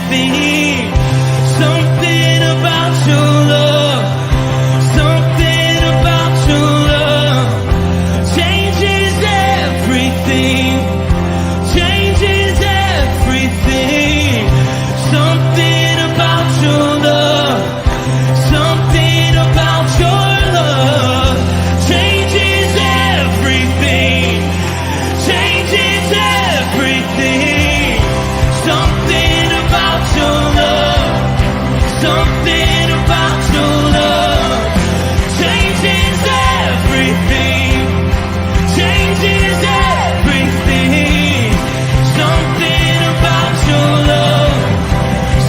everything. Something about your love. Something about your love changes everything. Changes everything. Something about your love. Something about your love changes everything. Changes everything. Something about your love. Something about your love changes everything. Changes everything. Something about your love.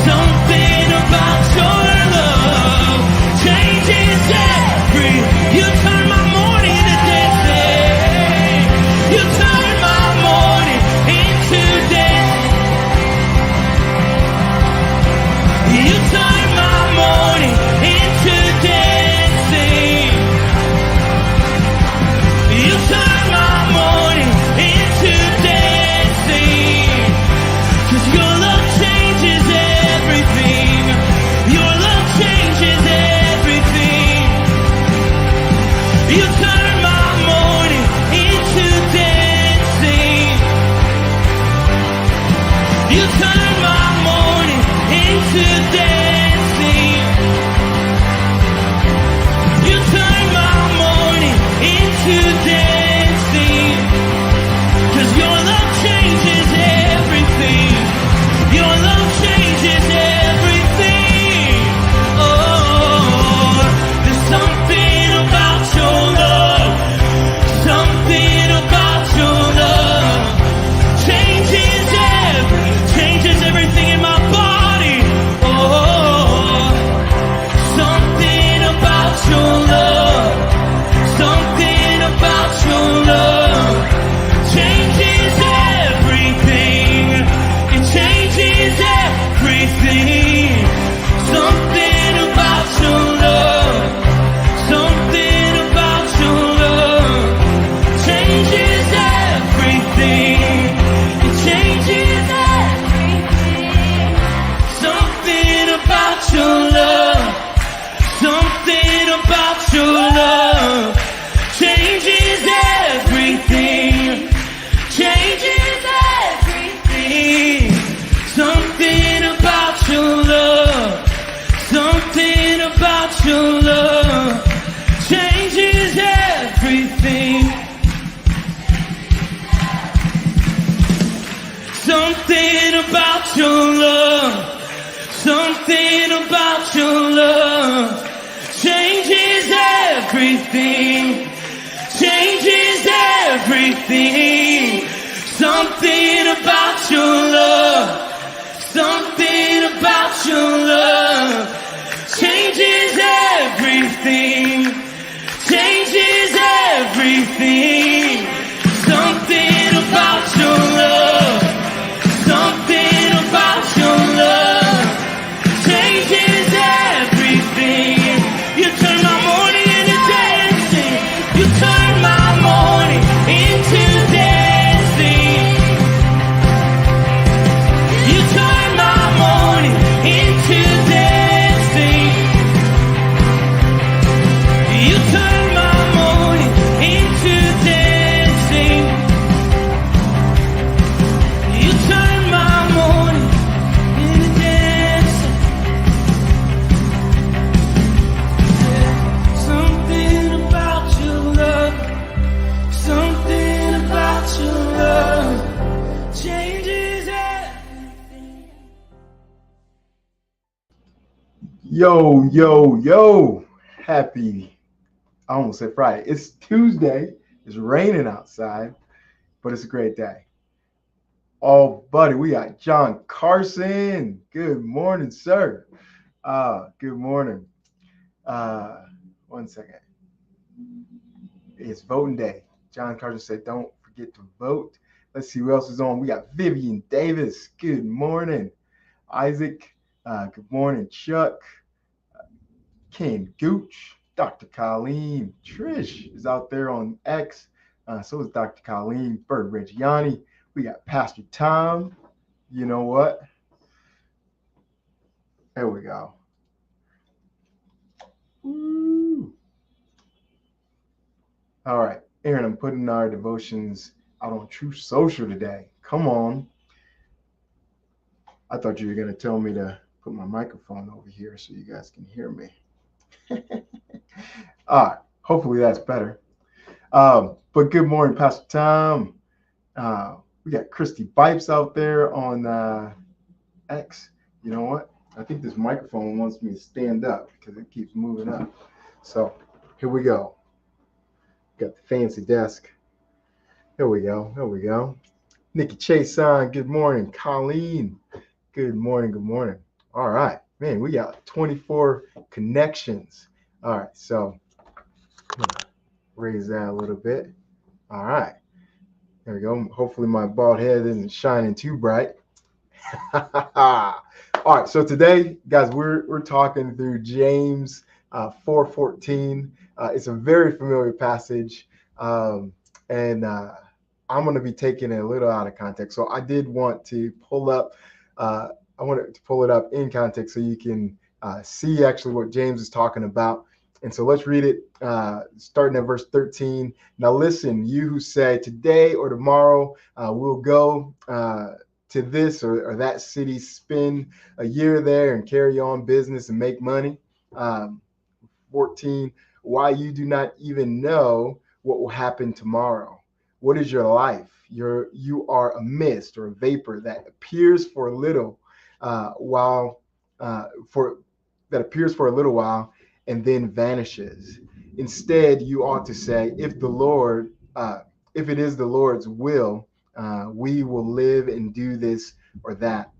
Something about your love changes everything. You turn my morning into dancing. You turn my morning into dancing. You turn my morning into dancing. You turn my morning into dancing. 'Cause your love changes everything. Your love changes everything. You turn my morning into dancing. You turn my morning into dancing. You turn my morning into dancing. 'Cause your love changes everything. Your love changes everything. Oh, there's something about your love. Something about your love changes everything in my body. Oh, something about your love. Something about your love changes everything. It changes everything. Something about your love. Something about your love changes everything. It changes everything. Something about your love. Something about your love changes everything. Changes everything. Something about your love. Something about your love changes everything. Something about your love. Something about your love changes everything. Changes everything. Something about your love. Something about your love changes everything. Changes everything. Something about your love. Something about your love changes everything. You turn my morning into dancing. You turn my morning into dancing. You turn my morning into dancing. You turn my morning into dancing. You turn my morning into dancing. Something about your love. Something about your love changes everything. Yo, yo, yo. Happy, I almost said Friday. It's Tuesday. It's raining outside, but it's a great day. Oh, buddy, we got John Carson. Good morning, sir. Good morning. One second. It's voting day. John Carson said, don't forget to vote. Let's see who else is on. We got Vivian Davis. Good morning. Isaac. Good morning, Chuck. Ken Gooch. Dr. Colleen. Trish is out there on X. So is Dr. Colleen. Bert Reggiani. We got Pastor Tom. You know what? There we go. Woo. All right, Aaron, I'm putting our devotions out on True Social today. Come on. I thought you were going to tell me to put my microphone over here so you guys can hear me. All right, hopefully that's better. But good morning, Pastor Tom. We got Christy Bipes out there on X. You know what? I think this microphone wants me to stand up because it keeps moving up. So here we go. Got the fancy desk. Here we go. Here we go. Nikki Chase on. Good morning. Colleen. Good morning. Good morning. All right. Man, we got 24 connections. All right. So I'm gonna raise that a little bit. All right. There we go. Hopefully my bald head isn't shining too bright. All right. So today, guys, we're talking through James 4:14. It's a very familiar passage. And I'm going to be taking it a little out of context. So I did want to pull up, I wanted to pull it up in context so you can see actually what James is talking about. And so let's read it, starting at verse 13. Now listen, you who say today or tomorrow we'll go to this or that city, spend a year there and carry on business and make money. 14, why you do not even know what will happen tomorrow. What is your life? You are a mist or a vapor that appears for a little while and then vanishes. Instead, you ought to say, if it is the Lord's will, we will live and do this or that.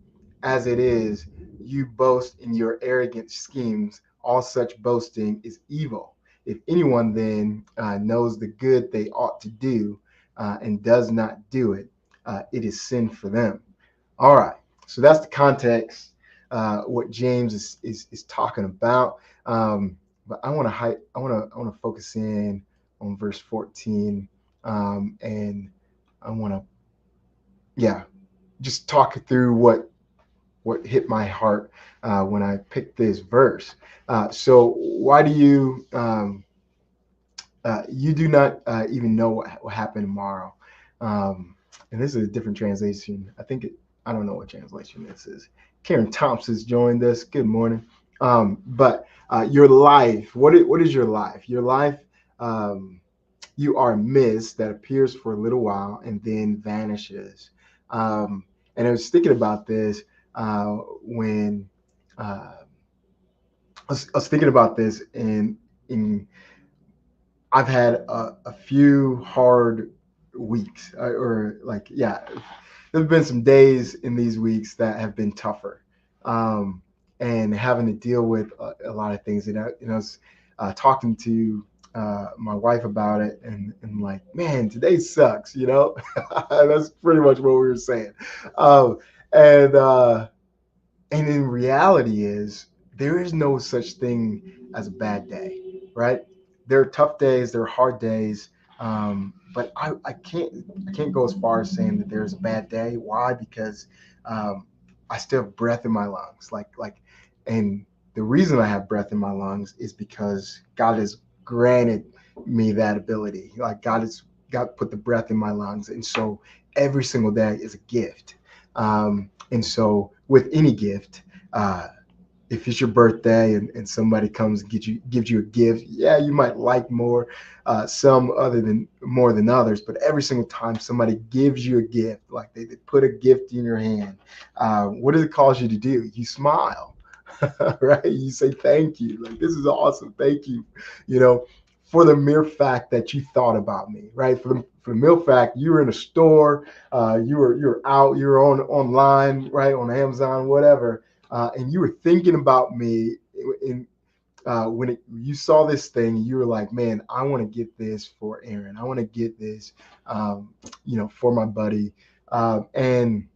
As it is, you boast in your arrogant schemes. All such boasting is evil. If anyone then knows the good they ought to do and does not do it, it is sin for them. All right. So that's the context, what James is talking about. But I want to focus in on verse 14, and I want to just talk through what hit my heart when I picked this verse. So why do you do not even know what will happen tomorrow? And this is a different translation. I don't know what translation this is. Karen Thompson's joined us. Good morning. But your life, what is your life? Your life, you are a mist that appears for a little while and then vanishes. And I was thinking about this when I was thinking about this in I've had a few hard weeks there's been some days in these weeks that have been tougher, and having to deal with a lot of things. And I was talking to my wife about it, and like, man, today sucks, That's pretty much what we were saying. And in reality is there is no such thing as a bad day, right? There are tough days, there are hard days, but I can't go as far as saying that there's a bad day. Why? Because I still have breath in my lungs, and the reason I have breath in my lungs is because God has granted me that ability. Like God put the breath in my lungs, and so every single day is a gift. And so with any gift, if it's your birthday and somebody comes and gives you a gift, you might like more some more than others, but every single time somebody gives you a gift, like they put a gift in your hand, what does it cause you to do? You smile, right? You say thank you, like this is awesome, thank you, for the mere fact that you thought about me, right? For the mere fact you were in a store, you were out, you were online, right, on Amazon, whatever. And you were thinking about me when you saw this thing, you were like, man, I want to get this for Aaron. I want to get this, for my buddy. And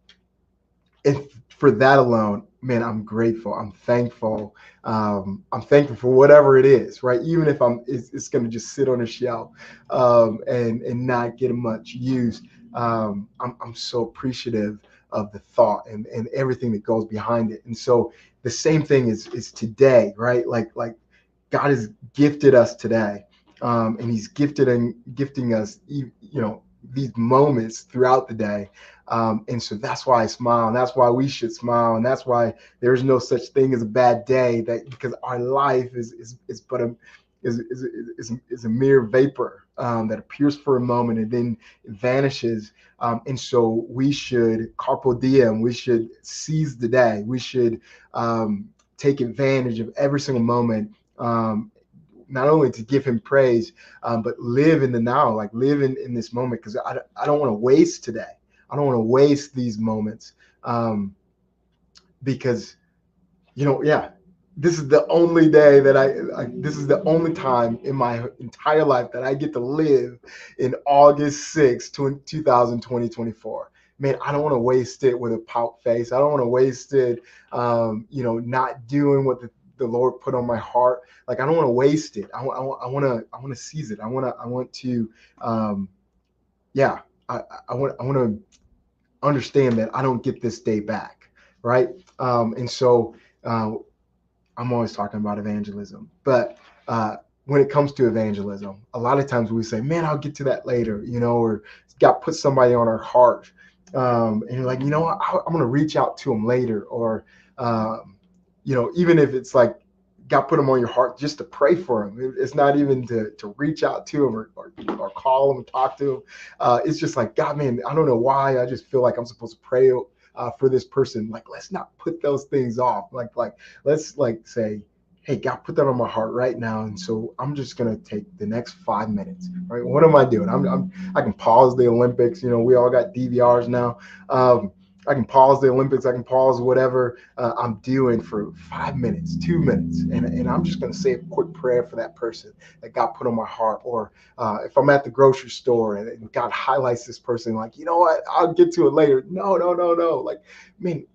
for that alone, man, I'm grateful. I'm thankful. I'm thankful for whatever it is, right? Even if it's going to just sit on a shelf and not get much use. I'm so appreciative of the thought and everything that goes behind it. And so the same thing is today, right? Like God has gifted us today, and He's gifting us, these moments throughout the day. And so that's why I smile, and that's why we should smile, and that's why there's no such thing as a bad day. That because our life is but is a mere vapor that appears for a moment and then vanishes. And so we should carpe diem. We should seize the day. We should take advantage of every single moment. Not only to give Him praise, but live in the now, like live in this moment, because I don't want to waste today. I don't want to waste these moments, because, this is the only day that this is the only time in my entire life that I get to live in August 6th, 2024. Man, I don't want to waste it with a pout face. I don't want to waste it, not doing what the Lord put on my heart. Like, I don't want to waste it. I want to seize it. I want to understand that I don't get this day back, right? And so I'm always talking about evangelism, but when it comes to evangelism, a lot of times we say, "Man, I'll get to that later," or God put somebody on our heart, and you're like, what? I'm going to reach out to them later, or even if it's like God put them on your heart just to pray for them. It's not even to reach out to them or call them and talk to them. It's just like, God, man, I don't know why. I just feel like I'm supposed to pray for this person. Like, let's not put those things off. Like let's say, hey, God, put that on my heart right now. And so I'm just going to take the next 5 minutes, right? What am I doing? I can pause the Olympics. We all got DVRs now. I can pause the Olympics. I can pause whatever I'm doing for 5 minutes, 2 minutes. And I'm just going to say a quick prayer for that person that God put on my heart. Or if I'm at the grocery store and God highlights this person, like, you know what, I'll get to it later. No. Like, man,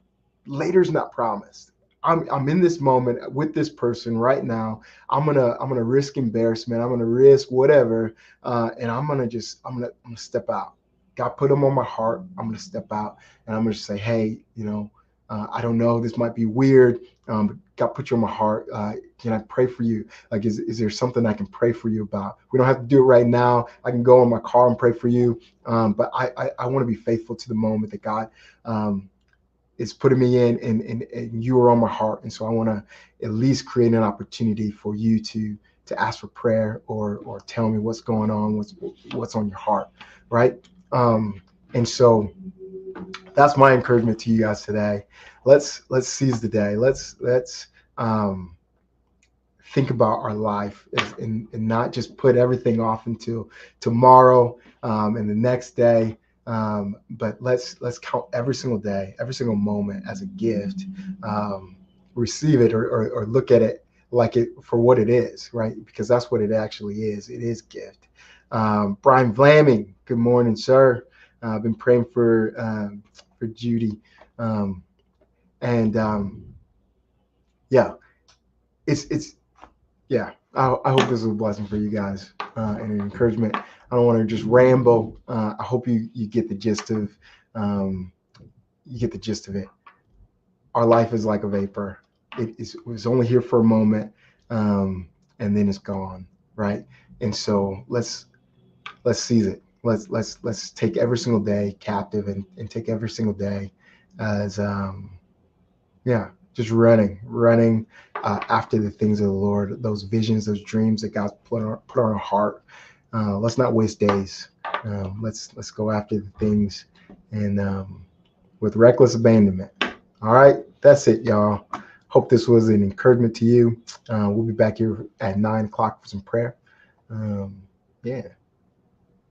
later's not promised. I'm in this moment with this person right now. I'm gonna risk embarrassment. I'm gonna risk whatever, and I'm gonna step out. God put them on my heart. I'm gonna step out and I'm gonna just say, hey, I don't know. This might be weird. But God put you on my heart. Can I pray for you? Like, is there something I can pray for you about? We don't have to do it right now. I can go in my car and pray for you. But I want to be faithful to the moment that God is putting me in, and you are on my heart. And so I want to at least create an opportunity for you to ask for prayer or tell me what's going on, what's on your heart, right? And so that's my encouragement to you guys today. Let's seize the day. Let's think about our life and not just put everything off until tomorrow and the next day. But let's count every single day, every single moment as a gift. Receive it or look at it like it for what it is, right? Because that's what it actually is. It is gift. Brian Vlaming, good morning, sir. I've been praying for Judy, I hope this is a blessing for you guys and an encouragement. I don't want to just ramble. I hope you get the gist of it. Our life is like a vapor. It was only here for a moment, and then it's gone, right? And so let's seize it. Let's take every single day captive and take every single day as just running after the things of the Lord, those visions, those dreams that God put on our heart. Let's not waste days. Let's go after the things and with reckless abandonment. All right, that's it, y'all. Hope this was an encouragement to you. We'll be back here at 9 o'clock for some prayer.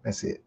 That's it.